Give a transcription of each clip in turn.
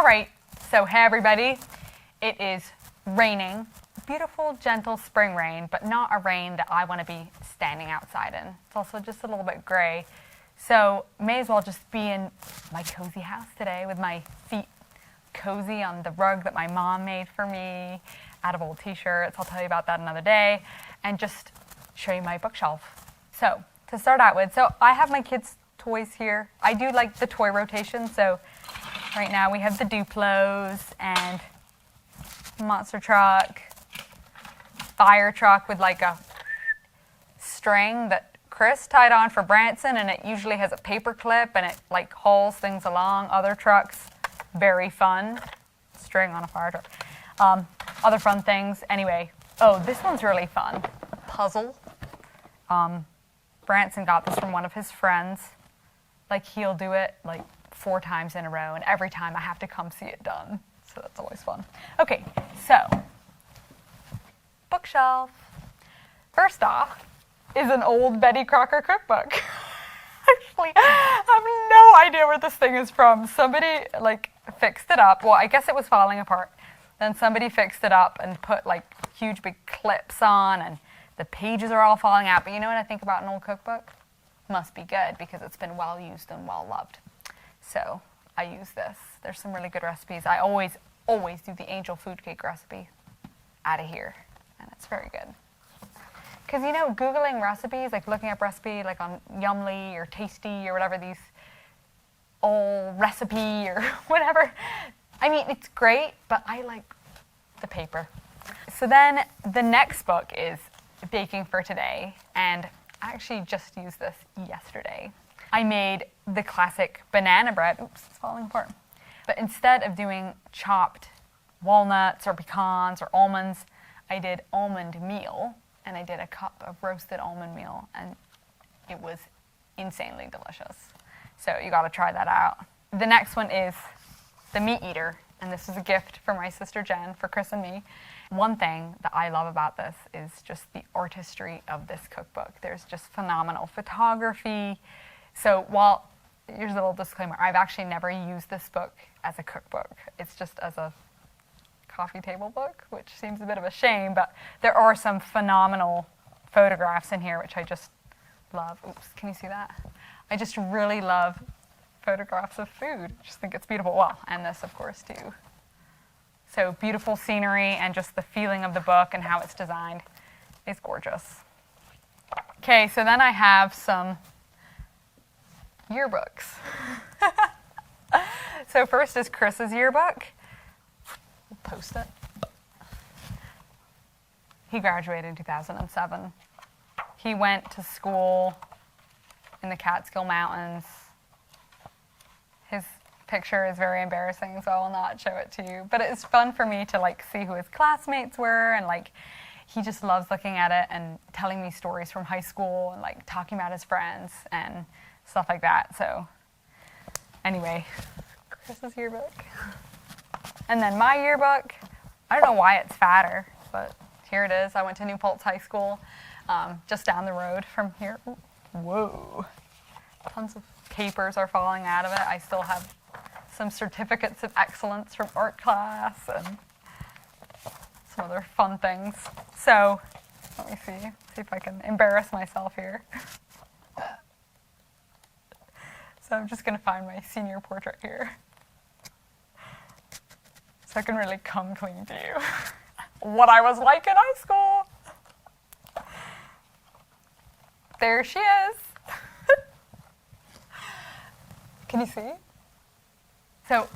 right, so hey everybody, it is raining. Beautiful, gentle spring rain, but not a rain that I want to be standing outside in. It's also just a little bit gray. So may as well just be in my cozy house today with my feet cozy on the rug that my mom made for me out of old t-shirts. I'll tell you about that another day. And just show you my bookshelf. So to start out with, so I have my kids' toys here. I do like the toy rotation. So right now we have the Duplos and monster truck, fire truck with like a string that Chris tied on for Branson, and it usually has a paper clip and it like hauls things along. Other trucks, very fun. String on a fire truck. Other fun things. Anyway, oh, this one's really fun. A puzzle. Branson got this from one of his friends. Like he'll do it like 4 times in a row, and every time I have to come see it done. So that's always fun. Okay, so bookshelf. First off is an old Betty Crocker cookbook. Actually, I have no idea where this thing is from. Somebody like fixed it up. Well, I guess it was falling apart. Then somebody fixed it up and put like huge big clips on, and the pages are all falling out. But you know what I think about an old cookbook? Must be good because it's been well used and well loved. So I use this. There's some really good recipes. I always do the angel food cake recipe out of here, and it's very good. Because, you know, Googling recipes, like looking up recipe like on Yumly or Tasty or whatever, these old recipe or whatever, I mean, it's great, but I like the paper. So then the next book is Baking for Today, and I actually just used this yesterday. I made the classic banana bread. Oops, it's falling apart. But instead of doing chopped walnuts or pecans or almonds, I did almond meal, and I did a cup of roasted almond meal, and it was insanely delicious. So you gotta try that out. The next one is the meat eater, and this is a gift for my sister Jen, for Chris and me. One thing that I love about this is just the artistry of this cookbook. There's just phenomenal photography. So while, here's a little disclaimer, I've actually never used this book as a cookbook. It's just as a coffee table book, which seems a bit of a shame, but there are some phenomenal photographs in here, which I just love. Oops, can you see that? I just really love photographs of food. I just think it's beautiful. Well, and this, of course, too. So beautiful scenery, and just the feeling of the book and how it's designed is gorgeous. Okay, so then I have some yearbooks. So first is Chris's yearbook. We'll post it. He graduated in 2007. He went to school in the Catskill Mountains. His picture is very embarrassing, so I will not show it to you. But it's fun for me to like see who his classmates were, and like he just loves looking at it and telling me stories from high school and like talking about his friends and stuff like that. So anyway, Chris's yearbook. And then my yearbook, I don't know why it's fatter, but here it is. I went to New Paltz High School, just down the road from here. Ooh, whoa. Tons of papers are falling out of it. I still have some certificates of excellence from art class and some other fun things. So let me see if I can embarrass myself here. So I'm just going to find my senior portrait here, so I can really come clean to you what I was like in high school. There she is. Can you see? So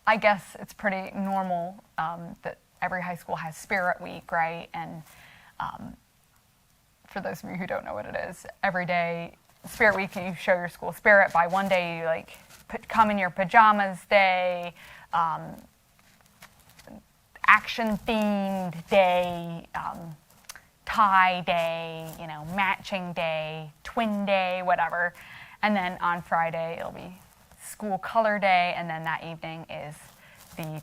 I guess it's pretty normal that every high school has Spirit Week, right? And for those of you who don't know what it is, every day, Spirit Week, you show your school spirit. By one day, you like come in your pajamas day, action-themed day, tie day, you know, matching day, twin day, whatever. And then on Friday, it'll be school color day, and then that evening is the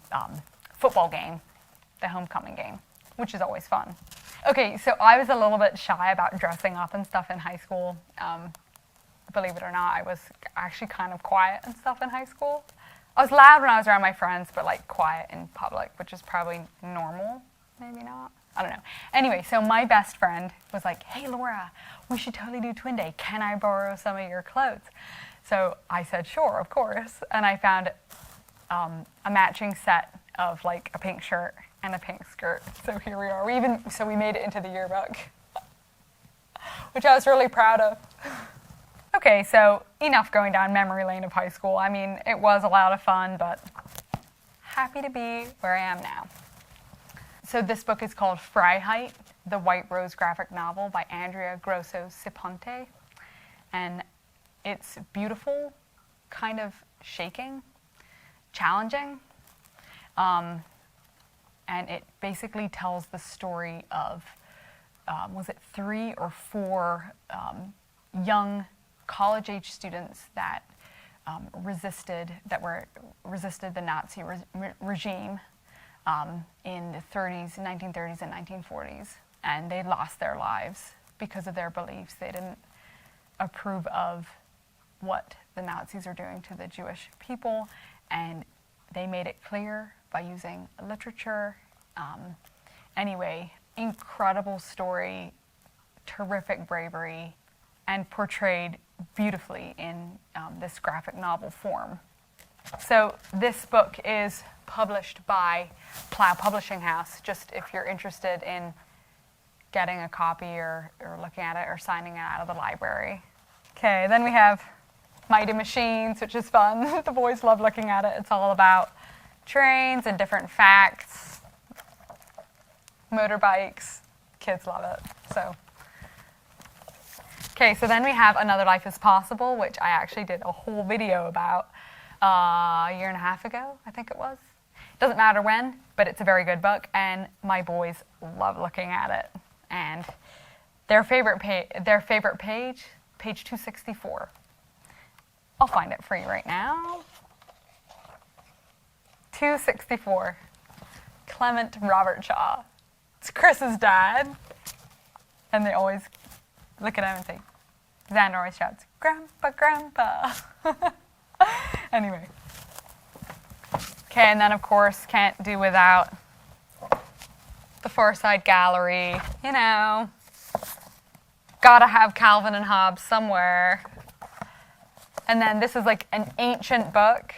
football game, the homecoming game, which is always fun. Okay, so I was a little bit shy about dressing up and stuff in high school. Believe it or not, I was actually kind of quiet and stuff in high school. I was loud when I was around my friends, but like quiet in public, which is probably normal. Maybe not. I don't know. Anyway, so my best friend was like, hey, Laura, we should totally do Twin Day. Can I borrow some of your clothes? So I said, sure, of course. And I found a matching set of like a pink shirt and a pink skirt. So here we are. We made it into the yearbook, which I was really proud of. Okay, so enough going down memory lane of high school. I mean, it was a lot of fun, but happy to be where I am now. So this book is called Freiheit, the White Rose graphic novel by Andrea Grosso Ciponte. And it's beautiful, kind of shaking, challenging. And it basically tells the story of, was it 3 or 4 young college-age students that resisted the Nazi regime in the 1930s and 1940s, and they lost their lives because of their beliefs. They didn't approve of what the Nazis are doing to the Jewish people, and they made it clear by using literature. Anyway, incredible story, terrific bravery, and portrayed beautifully in this graphic novel form. So this book is published by Plough Publishing House, just if you're interested in getting a copy or looking at it or signing it out of the library. Okay, then we have Mighty Machines, which is fun. The boys love looking at it. It's all about trains and different facts, motorbikes. Kids love it. So. Okay, so then we have Another Life is Possible, which I actually did a whole video about a year and a half ago, I think it was. Doesn't matter when, but it's a very good book, and my boys love looking at it. And their favorite page, page 264. I'll find it for you right now. 264. Clement Robert Shaw. It's Chris's dad. And they always look at him and say, Xander always shouts, Grandpa, Grandpa. Anyway. Okay, and then of course, can't do without the Far Side Gallery. You know, gotta have Calvin and Hobbes somewhere. And then this is like an ancient book,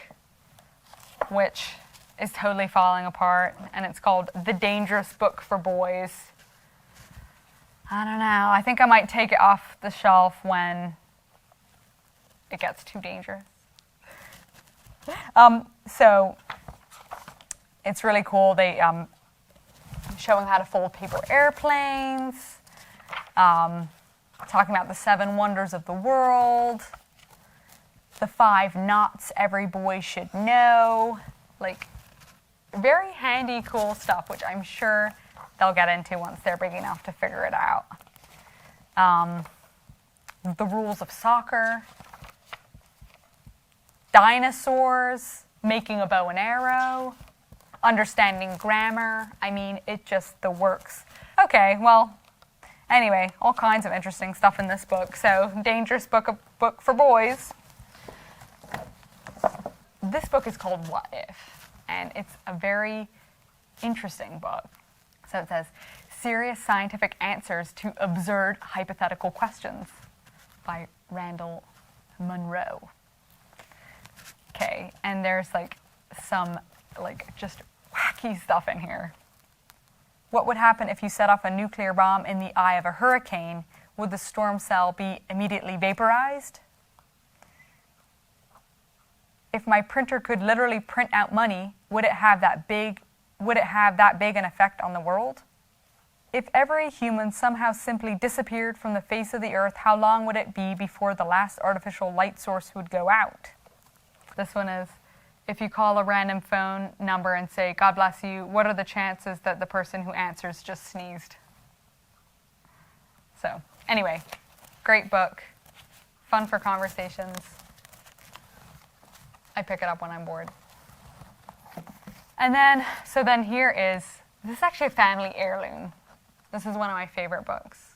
which is totally falling apart, and it's called The Dangerous Book for Boys. I don't know. I think I might take it off the shelf when it gets too dangerous. So it's really cool. They showing how to fold paper airplanes, talking about the 7 wonders of the world, the 5 knots every boy should know. Like, very handy, cool stuff, which I'm sure they'll get into once they're big enough to figure it out. The rules of soccer, dinosaurs, making a bow and arrow, understanding grammar. I mean, it just the works. Okay, well, anyway, all kinds of interesting stuff in this book. So, Dangerous Book for Boys. This book is called What If? And it's a very interesting book. So it says, Serious Scientific Answers to Absurd Hypothetical Questions by Randall Munro. Okay, and there's like some like just wacky stuff in here. What would happen if you set off a nuclear bomb in the eye of a hurricane? Would the storm cell be immediately vaporized? If my printer could literally print out money, would it have that big an effect on the world? If every human somehow simply disappeared from the face of the earth, how long would it be before the last artificial light source would go out? This one is, if you call a random phone number and say, God bless you, what are the chances that the person who answers just sneezed? So, anyway, great book. Fun for conversations. I pick it up when I'm bored. And then, so then here is, this is actually a family heirloom. This is one of my favorite books.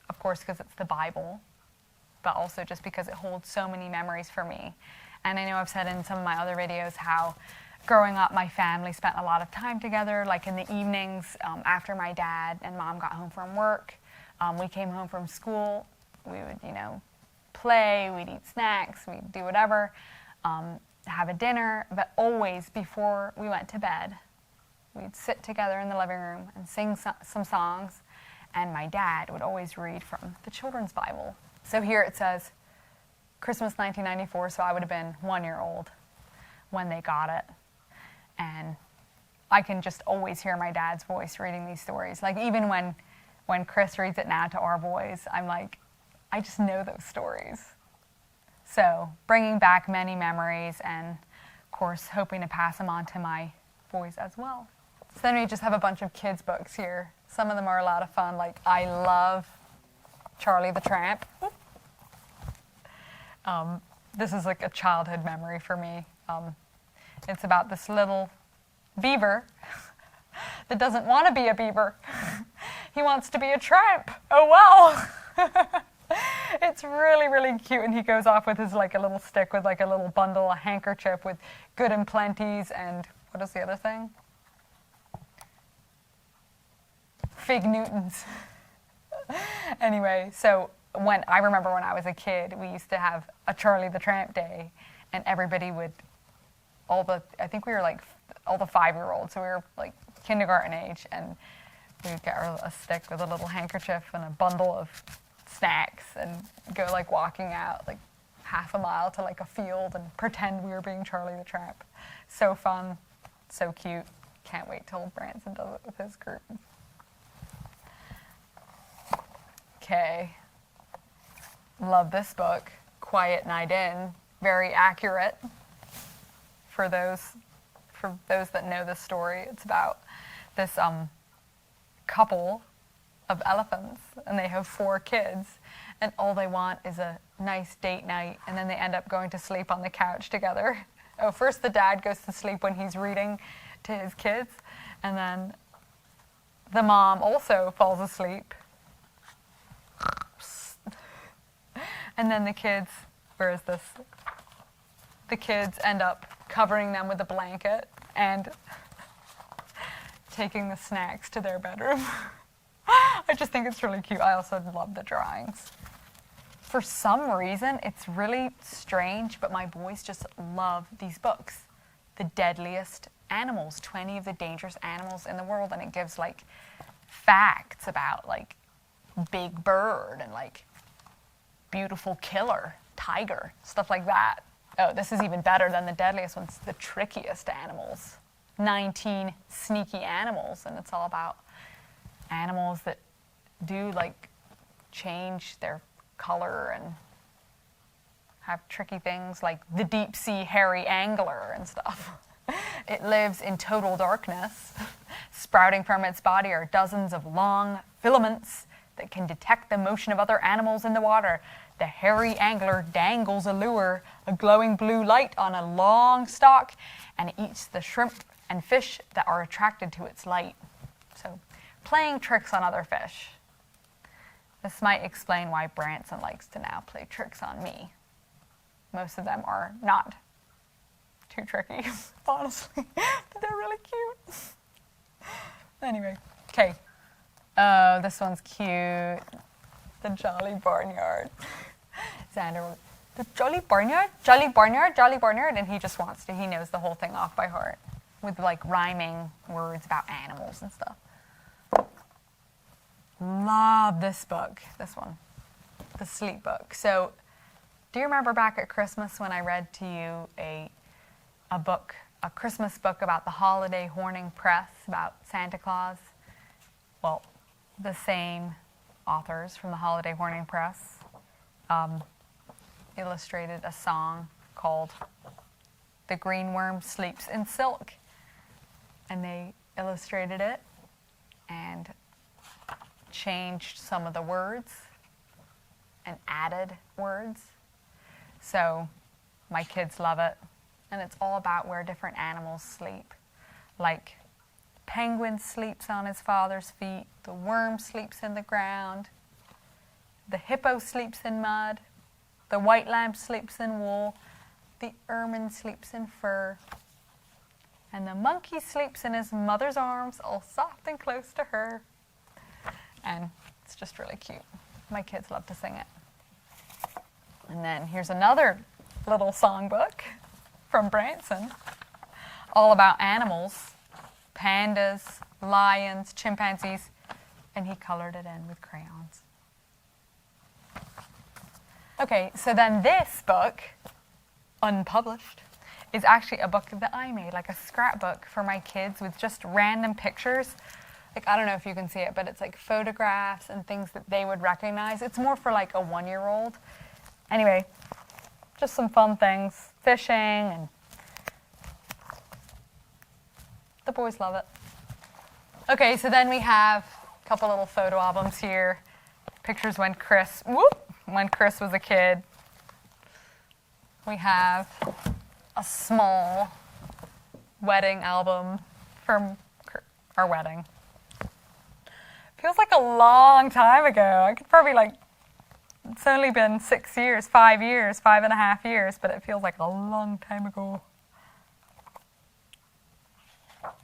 Of course, because it's the Bible, but also just because it holds so many memories for me. And I know I've said in some of my other videos how growing up my family spent a lot of time together, like in the evenings after my dad and mom got home from work. We came home from school, we would, play, we'd eat snacks, we'd do whatever, have a dinner, but always before we went to bed, we'd sit together in the living room and sing some songs, and my dad would always read from the children's Bible. So here it says, Christmas 1994, so I would have been 1 year old when they got it. And I can just always hear my dad's voice reading these stories. Like even when Chris reads it now to our boys, I'm like, I just know those stories. So bringing back many memories and, of course, hoping to pass them on to my boys as well. So then we just have a bunch of kids' books here. Some of them are a lot of fun. Like, I love Charlie the Tramp. This is like a childhood memory for me. It's about this little beaver that doesn't want to be a beaver. He wants to be a tramp. Oh, well. It's really, really cute, and he goes off with his like a little stick with like a little bundle, a handkerchief with good and plenties, and what is the other thing? Fig Newtons. Anyway, so I remember when I was a kid, we used to have a Charlie the Tramp day, and everybody would, I think we were like all the 5-year-olds, so we were like kindergarten age, and we would get a stick with a little handkerchief and a bundle of snacks and go like walking out like half a mile to like a field and pretend we were being Charlie the Tramp. So fun, so cute. Can't wait till Branson does it with his group. Okay. Love this book, Quiet Night In. Very accurate for those that know this story. It's about this couple of elephants, and they have 4 kids, and all they want is a nice date night, and then they end up going to sleep on the couch together. Oh, first the dad goes to sleep when he's reading to his kids, and then the mom also falls asleep. And then the kids, where is this? The kids end up covering them with a blanket and taking the snacks to their bedroom. I just think it's really cute. I also love the drawings. For some reason, it's really strange, but my boys just love these books. The Deadliest Animals, 20 of the Dangerous Animals in the World, and it gives like facts about like Big Bird and like Beautiful Killer, Tiger, stuff like that. Oh, this is even better than the deadliest ones, The Trickiest Animals. 19 sneaky animals, and it's all about animals that do like change their color and have tricky things like the deep sea hairy angler and stuff. It lives in total darkness. Sprouting from its body are dozens of long filaments that can detect the motion of other animals in the water. The hairy angler dangles a lure, a glowing blue light on a long stalk, and eats the shrimp and fish that are attracted to its light. So, playing tricks on other fish. This might explain why Branson likes to now play tricks on me. Most of them are not too tricky, honestly, but they're really cute. Anyway, okay. Oh, this one's cute. The Jolly Barnyard. Xander, the Jolly Barnyard? Jolly Barnyard? Jolly Barnyard? And he just wants to. He knows the whole thing off by heart with like rhyming words about animals and stuff. Love this book. This one. The Sleep Book. So, do you remember back at Christmas when I read to you a book, a Christmas book about the holiday horning press about Santa Claus? Well, the same authors from the Holiday Horning Press illustrated a song called The Green Worm Sleeps in Silk. And they illustrated it and changed some of the words and added words. So my kids love it. And it's all about where different animals sleep. Like penguin sleeps on his father's feet. The worm sleeps in the ground. The hippo sleeps in mud. The white lamb sleeps in wool. The ermine sleeps in fur. And the monkey sleeps in his mother's arms, all soft and close to her. And it's just really cute. My kids love to sing it. And then here's another little songbook from Branson, all about animals, pandas, lions, chimpanzees, and he colored it in with crayons. Okay, so then this book, unpublished, is actually a book that I made, like a scrapbook for my kids with just random pictures. Like, I don't know if you can see it, but it's like photographs and things that they would recognize. It's more for like a 1-year-old. Anyway, just some fun things, fishing, and the boys love it. Okay, so then we have a couple little photo albums here. Pictures when Chris was a kid. We have a small wedding album from our wedding. Feels like a long time ago. I could probably it's only been 6 years, 5 years, 5.5 years, but it feels like a long time ago.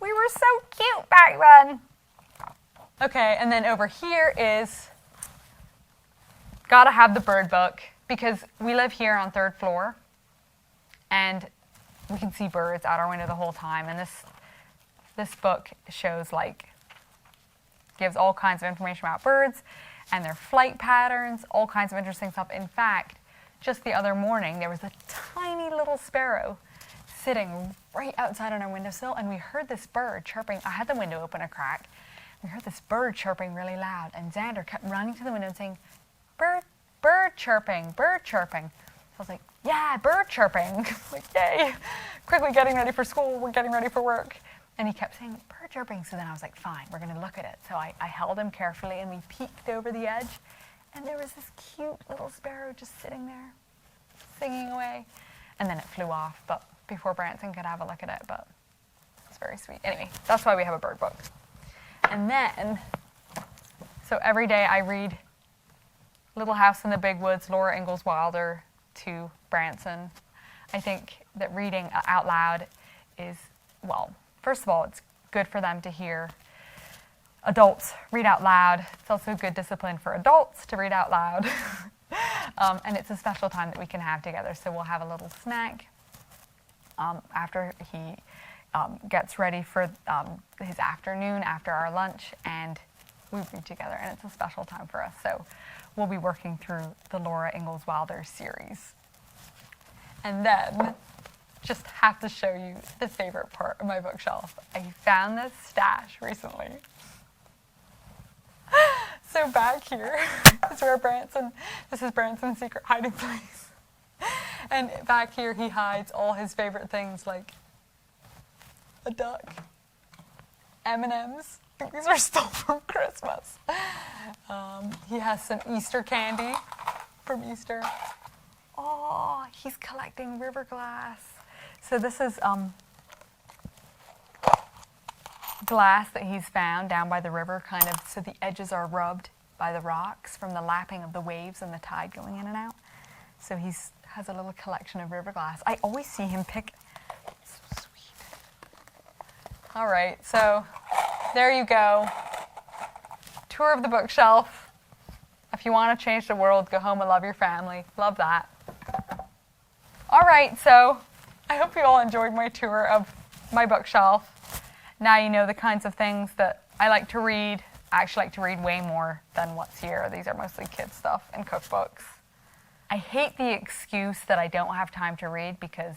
We were so cute back then. Okay, and then over here is, gotta have the bird book, because we live here on 3rd floor, and we can see birds out our window the whole time, and this book shows gives all kinds of information about birds and their flight patterns, all kinds of interesting stuff. In fact, just the other morning, there was a tiny little sparrow sitting right outside on our windowsill, and we heard this bird chirping. I had the window open a crack. We heard this bird chirping really loud, and Xander kept running to the window and saying, bird chirping, bird chirping. So I was like, yeah, bird chirping. Like, yay. Quickly getting ready for school, we're getting ready for work. And he kept saying, bird chirping. So then I was like, fine, we're going to look at it. So I held him carefully, and we peeked over the edge, and there was this cute little sparrow just sitting there, singing away. And then it flew off, but before Branson could have a look at it, but it's very sweet. Anyway, that's why we have a bird book. And then, so every day I read Little House in the Big Woods, Laura Ingalls Wilder, to Branson. I think that reading out loud is, well, first of all, it's good for them to hear adults read out loud. It's also good discipline for adults to read out loud. And it's a special time that we can have together. So we'll have a little snack after he gets ready for his afternoon, after our lunch, and we read together. And it's a special time for us. So we'll be working through the Laura Ingalls Wilder series. And then, just have to show you the favorite part of my bookshelf. I found this stash recently. So back here is where this is Branson's secret hiding place. And back here he hides all his favorite things, like a duck, M&Ms. I think these are still from Christmas. He has some Easter candy from Easter. Oh, he's collecting river glass. So this is glass that he's found down by the river, kind of, so the edges are rubbed by the rocks from the lapping of the waves and the tide going in and out. So he has a little collection of river glass. I always see him pick. So sweet. All right, so there you go. Tour of the bookshelf. If you want to change the world, go home and love your family. Love that. All right, so I hope you all enjoyed my tour of my bookshelf. Now you know the kinds of things that I like to read. I actually like to read way more than what's here. These are mostly kids' stuff and cookbooks. I hate the excuse that I don't have time to read, because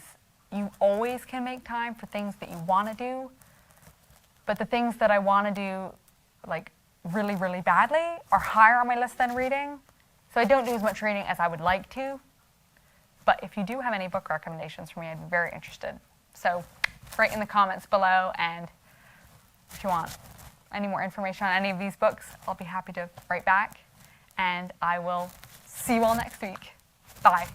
you always can make time for things that you want to do. But the things that I want to do, like really, really badly, are higher on my list than reading. So I don't do as much reading as I would like to. But if you do have any book recommendations for me, I'd be very interested. So write in the comments below, and if you want any more information on any of these books, I'll be happy to write back. And I will see you all next week. Bye.